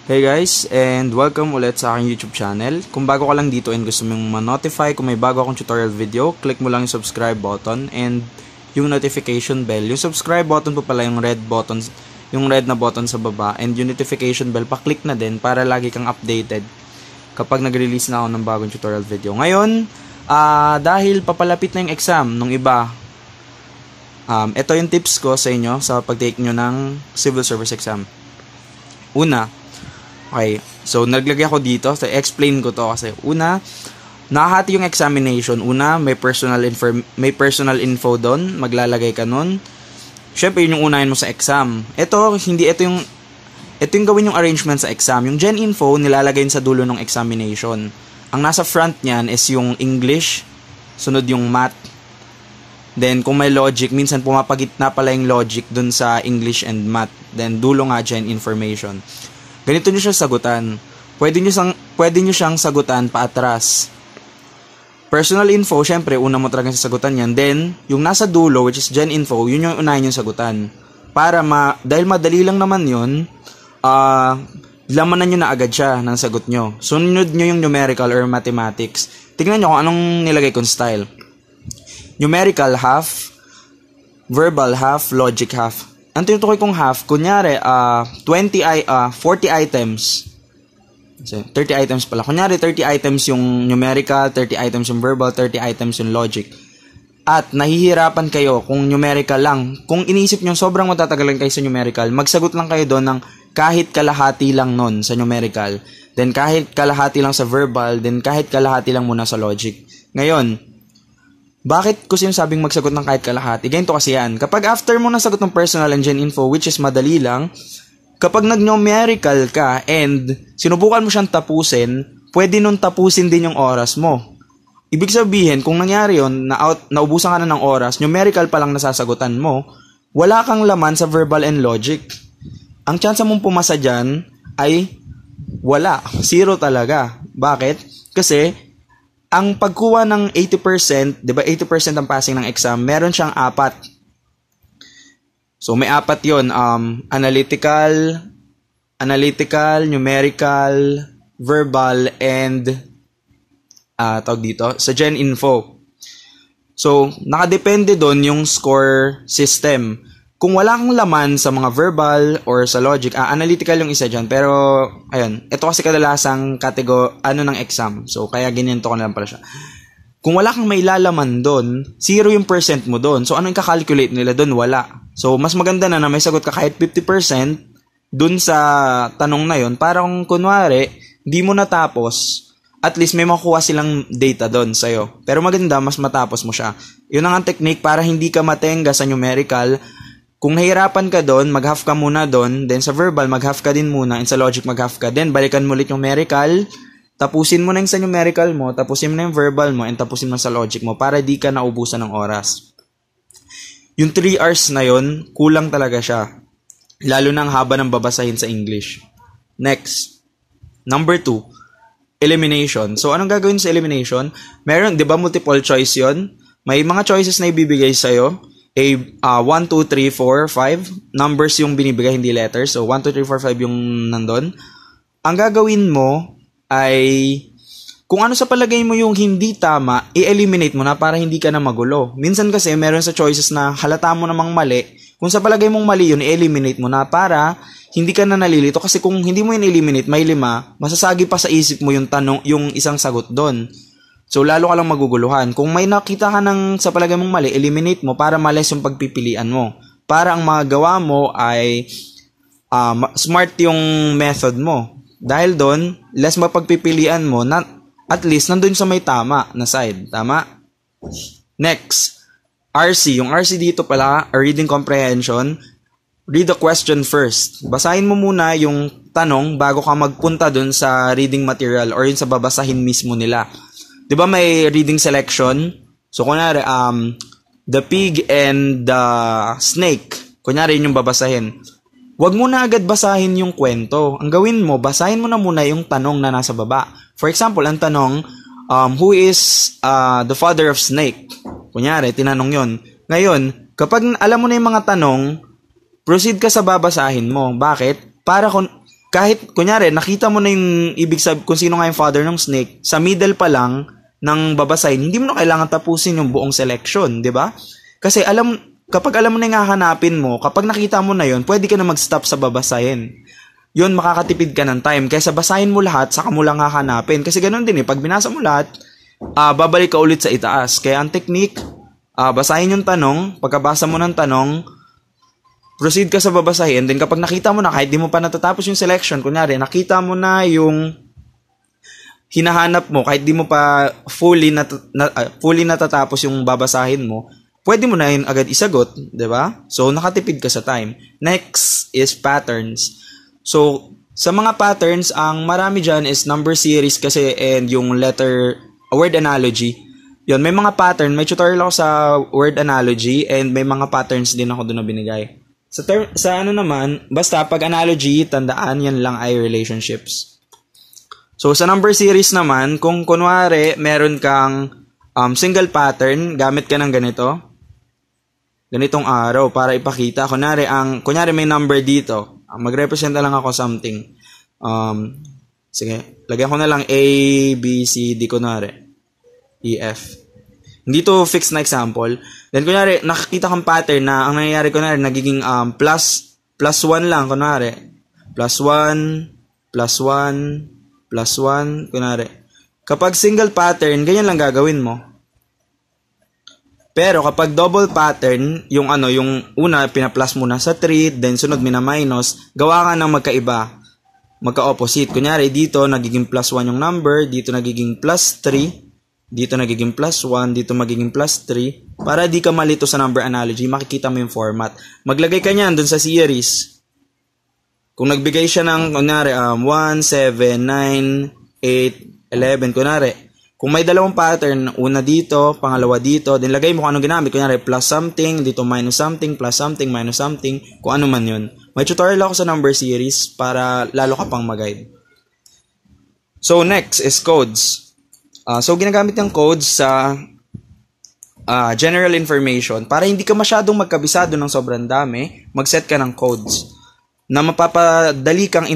Hey guys, and welcome ulit sa aking YouTube channel. Kung bago ka lang dito and gusto mong ma-notify kung may bago akong tutorial video, click mo lang yung subscribe button and yung notification bell. Yung subscribe button po pala yung red button, yung red na button sa baba, and yung notification bell pa-click na din para lagi kang updated kapag nag-release na ako ng bagong tutorial video. Ngayon, dahil papalapit na yung exam nung iba, ito yung tips ko sa inyo sa pag-take nyo ng civil service exam. Una, okay, so naglagay ako dito, so explain ko to kasi una, nakahati yung examination. Una, may personal info doon, maglalagay ka nun. Syempre, yun yung unahin mo sa exam. Ito yung gawin yung arrangement sa exam. Yung gen info, nilalagay sa dulo ng examination. Ang nasa front niyan is yung English, sunod yung math. Then, kung may logic, minsan pumapagitna pala yung logic dun sa English and math. Then, dulo nga gen information. Ganito nyo siya sagutan. Pwede nyo siyang sagutan paatras. Personal info, syempre, una mo talagang sasagutan yan. Then, yung nasa dulo, which is gen info, yun yung unahin yung sagutan. Dahil madali lang naman yun, lamanan nyo na agad siya ng sagot nyo. Sunod nyo yung numerical or mathematics. Tingnan nyo kung anong nilagay kong style. Numerical half, verbal half, logic half. Ang tinutukoy kong half, kunyari, 40 items. 30 items pala. Kunyari, 30 items yung numerical, 30 items yung verbal, 30 items yung logic. At nahihirapan kayo kung numerical lang. Kung iniisip nyo sobrang matatagalan kayo sa numerical, magsagot lang kayo doon ng kahit kalahati lang nun sa numerical. Then kahit kalahati lang sa verbal, then kahit kalahati lang muna sa logic. Ngayon, bakit ko sinasabing magsagot ng kahit kalahati? Ganito kasi yan. Kapag after mo nasagot ng personal and gen info, which is madali lang, kapag nag-numerical ka and sinubukan mo siyang tapusin, pwede nun tapusin din yung oras mo. Ibig sabihin, kung nangyari yun, naubusan ka na ng oras, numerical pa lang nasasagutan mo, wala kang laman sa verbal and logic. Ang chance mong pumasa dyan ay wala. Zero talaga. Bakit? Kasi ang pagkuha ng 80%, 'di ba 80% ang passing ng exam, meron siyang 4. So may 4 'yon, analytical, numerical, verbal, and tawag dito sa gen info. So nakadepende doon yung score system. Kung wala kang laman sa mga verbal or sa logic, analytical yung isa dyan. Pero, ayun, ito kasi kadalasang ng exam. So, kaya ganyan to ko na lang pala siya. Kung wala kang may lalaman doon, 0 yung percent mo doon. So, ano yung kakalculate nila doon? Wala. So, mas maganda na may sagot ka kahit 50% doon sa tanong na yon. Para kung kunwari, di mo natapos, at least may makuha silang data doon sa'yo. Pero maganda, mas matapos mo siya. Yun ang technique para hindi ka matenga sa numerical. Kung nahirapan ka doon, mag-half ka muna doon, then sa verbal, mag-half ka din muna, and sa logic, mag-half ka. Then, balikan mo ulit yung numerical, tapusin mo na yung sa numerical mo, tapusin mo na yung verbal mo, and tapusin mo sa logic mo, para di ka naubusan ng oras. Yung 3 hours na yon, kulang talaga siya. Lalo na ang haba ng babasahin sa English. Next. Number 2, elimination. So, anong gagawin sa elimination? Meron, di ba, multiple choice yon? May mga choices na ibibigay sa'yo. 1, 2, 3, 4, 5. Numbers yung binibigay, hindi letters. So, 1, 2, 3, 4, 5 yung nandun. Ang gagawin mo ay, kung ano sa palagay mo yung hindi tama, i-eliminate mo na para hindi ka na magulo. Minsan kasi, meron sa choices na halata mo namang mali. Kung sa palagay mong mali yun, i-eliminate mo na para hindi ka na nalilito. Kasi kung hindi mo yun eliminate, may 5, masasagi pa sa isip mo yung tanong, yung isang sagot doon. So, lalo ka lang maguguluhan. Kung may nakita ka ng sa palagay mong mali, eliminate mo para malis yung pagpipilian mo. Para ang magawa mo ay smart yung method mo. Dahil doon, less mapagpipilian mo, at least nandun sa may tama na side. Tama? Next, RC. Yung RC dito pala, reading comprehension. Read the question first. Basahin mo muna yung tanong bago ka magpunta doon sa reading material or yun sa babasahin mismo nila. Diba may reading selection? So, kunyari, the pig and the snake. Kunyari, yun yung babasahin. Huwag mo na agad basahin yung kwento. Ang gawin mo, basahin mo na muna yung tanong na nasa baba. For example, ang tanong, who is the father of snake? Kunyari, tinanong yun. Ngayon, kapag alam mo na yung mga tanong, proceed ka sa babasahin mo. Bakit? kahit, kunyari, nakita mo na yung ibig sabihin kung sino nga yung father ng snake, sa middle pa lang ng babasahin, hindi mo na kailangan tapusin yung buong selection, di ba? Kasi kapag alam mo na yung hahanapin mo, kapag nakita mo na yun, pwede ka na mag-stop sa babasahin. Yun, makakatipid ka ng time. Kaysa basahin mo lahat, saka mo lang hahanapin. Kasi ganun din pag binasa mo lahat, babalik ka ulit sa itaas. Kaya ang technique, basahin yung tanong, pagkabasa mo ng tanong, proceed ka sa babasahin, then kapag nakita mo na, kahit di mo pa natatapos yung selection, kunyari, nakita mo na yung hinahanap mo, kahit di mo pa fully natatapos yung babasahin mo, pwede mo na yun agad isagot, di ba? So, nakatipid ka sa time. Next is patterns. So, sa mga patterns, ang marami dyan is number series kasi and yung word analogy. Yun, may mga pattern, may tutorial ako sa word analogy and may mga patterns din ako doon na binigay. Sa ano naman, basta pag analogy, tandaan, yan lang ay relationships. So, sa number series naman, kung kunwari, meron kang single pattern, gamit ka ng ganitong arrow para ipakita. Kunyari may number dito. Mag-represent na lang ako something. Sige, lagyan ko na lang A, B, C, D, kunwari. E, F. Hindi to fixed na example. Then, kunyari, nakikita kang pattern na ang nangyayari, kunyari, nagiging plus 1 lang, kunwari. Plus 1, plus 1, plus 1, kunwari. Kapag single pattern, ganyan lang gagawin mo. Pero kapag double pattern, yung una, pina-plus muna sa 3, then sunod mina-minus, gawa ka ng magkaiba. Magka-opposite. Kunyari, dito, nagiging plus 1 yung number, dito nagiging plus 3, dito nagiging plus 1, dito magiging plus 3. Para di ka malito sa number analogy, makikita mo yung format. Maglagay ka niyan dun sa series. Kung nagbigay siya ng, kunyari, 1, 7, 9, 8, 11, kunwari, kung may dalawang pattern, una dito, pangalawa dito, then lagay mo kung anong ginamit. Kunyari, plus something, dito minus something, plus something, minus something, kung ano man yun. May tutorial ako sa number series para lalo ka pang mag-guide. So, next is codes. So, ginagamit yung codes sa general information. Para hindi ka masyadong magkabisado ng sobrang dami, mag-set ka ng codes na mapapadali kang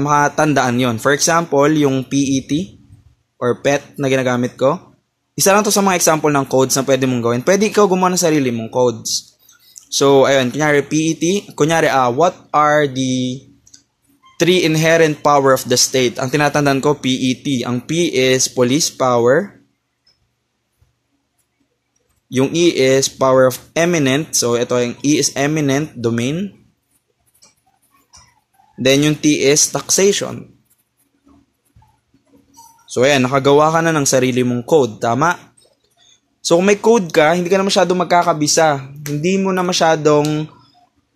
makatandaan yon. For example, yung PET or PET na ginagamit ko. Isa lang to sa mga example ng codes na pwede mong gawin. Pwede ikaw gumawa ng sarili mong codes. So, ayun, kunyari PET, kunyari, what are the 3 inherent power of the state? Ang tinatandaan ko, PET. Ang P is police power. Yung E is power of eminent. So, ito yung E is eminent domain. Then, yung T is taxation. So, ayan, nakagawa ka na ng sarili mong code. Tama? So, kung may code ka, hindi ka na masyadong magkakabisa. Hindi mo na masyadong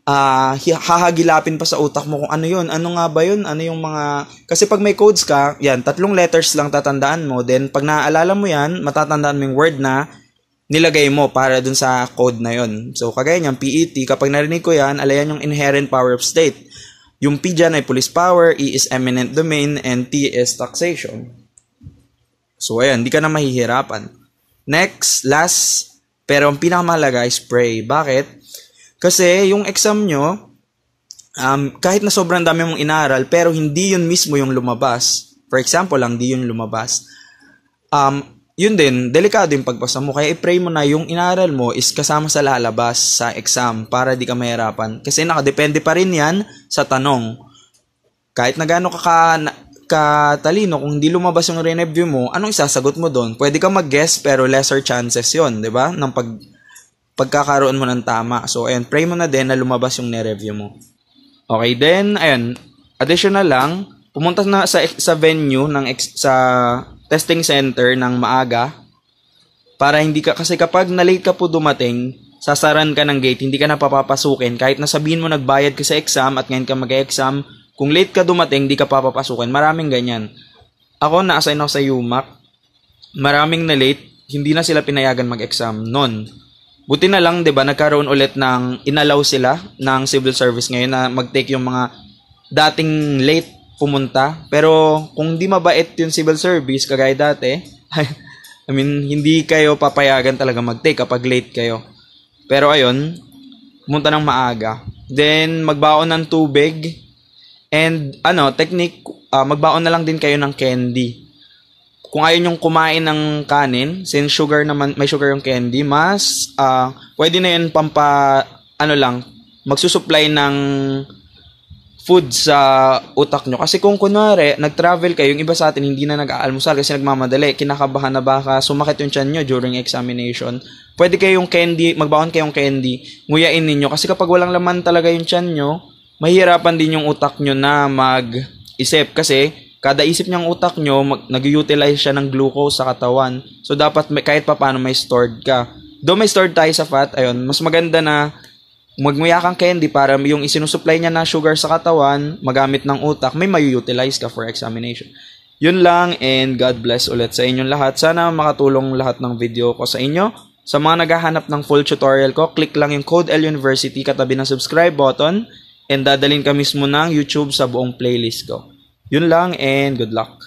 hahagilapin pa sa utak mo kung ano yun. Ano nga ba yun? Ano yung mga... Kasi pag may codes ka, yan, 3 letters lang tatandaan mo. Then, pag naaalala mo yan, matatandaan mo yung word na nilagay mo para dun sa code na yun. So, kagaya niyan, PET, kapag narinig ko yan, alayan yung inherent power of state. Yung P dyan ay police power, E is eminent domain, and T is taxation. So, ayan, di ka na mahihirapan. Next, last, pero ang pinakamahalaga is pray. Bakit? Kasi yung exam nyo, kahit na sobrang dami mong inaral, pero hindi yun mismo yung lumabas. For example lang, di yun lumabas. Yun din, delikado yung pagbasa mo. Kaya i-pray mo na yung inaral mo is kasama sa lalabas sa exam para di ka mahirapan. Kasi nakadepende pa rin yan sa tanong. Kahit na gaano katalino, kung hindi lumabas yung re-review mo, anong isasagot mo doon? Pwede ka mag-guess pero lesser chances yon, di ba? Ng pagkakaroon mo ng tama. So, ayun, pray mo na din na lumabas yung ne-review mo. Okay, then, ayun, additional lang, pumunta na sa venue sa testing center ng maaga para hindi ka, kasi kapag na-late ka po dumating, sasaran ka ng gate, hindi ka na papapasukin. Kahit nasabihin mo nagbayad ka sa exam at ngayon ka mag-exam, kung late ka dumating, hindi ka papapasukin. Maraming ganyan. Ako, na-assign ako sa UMAC. Maraming na-late, hindi na sila pinayagan mag-exam noon. Buti na lang, 'di ba, nagkaroon ulit ng inallow sila ng civil service ngayon na mag-take yung mga dating late pumunta. Pero kung hindi mabait yung civil service kagaya dati, I mean, hindi kayo papayagan talaga mag-take kapag late kayo. Pero ayun, pumunta ng maaga. Then magbaon ng tubig. And technique, magbaon na lang din kayo ng candy. Kung ayaw nyong kumain ng kanin, since sugar naman, may sugar yung candy, mas pwede na yun magsusupply ng food sa utak nyo. Kasi kung kunwari, nag-travel kayo, yung iba sa atin hindi na nag-aalmusal kasi nagmamadali, kinakabahan na baka sumakit yung tiyan nyo during examination. Pwede kayong candy, magbaon kayong candy, nguyain ninyo. Kasi kapag walang laman talaga yung tiyan nyo, mahihirapan din yung utak nyo na mag-isip. Kasi kada isip niyang utak nyo, nag-utilize siya ng glucose sa katawan. So dapat kahit pa paano may stored ka. Though may stored tayo sa fat, ayun, mas maganda na magmuya kang candy para yung isinusupply niya na sugar sa katawan, magamit ng utak, may may-utilize ka for examination. Yun lang, and God bless ulit sa inyong lahat. Sana makatulong lahat ng video ko sa inyo. Sa mga naghahanap ng full tutorial ko, click lang yung code L University katabi ng subscribe button, and dadalhin ka mismo ng YouTube sa buong playlist ko. Yun lang, and good luck.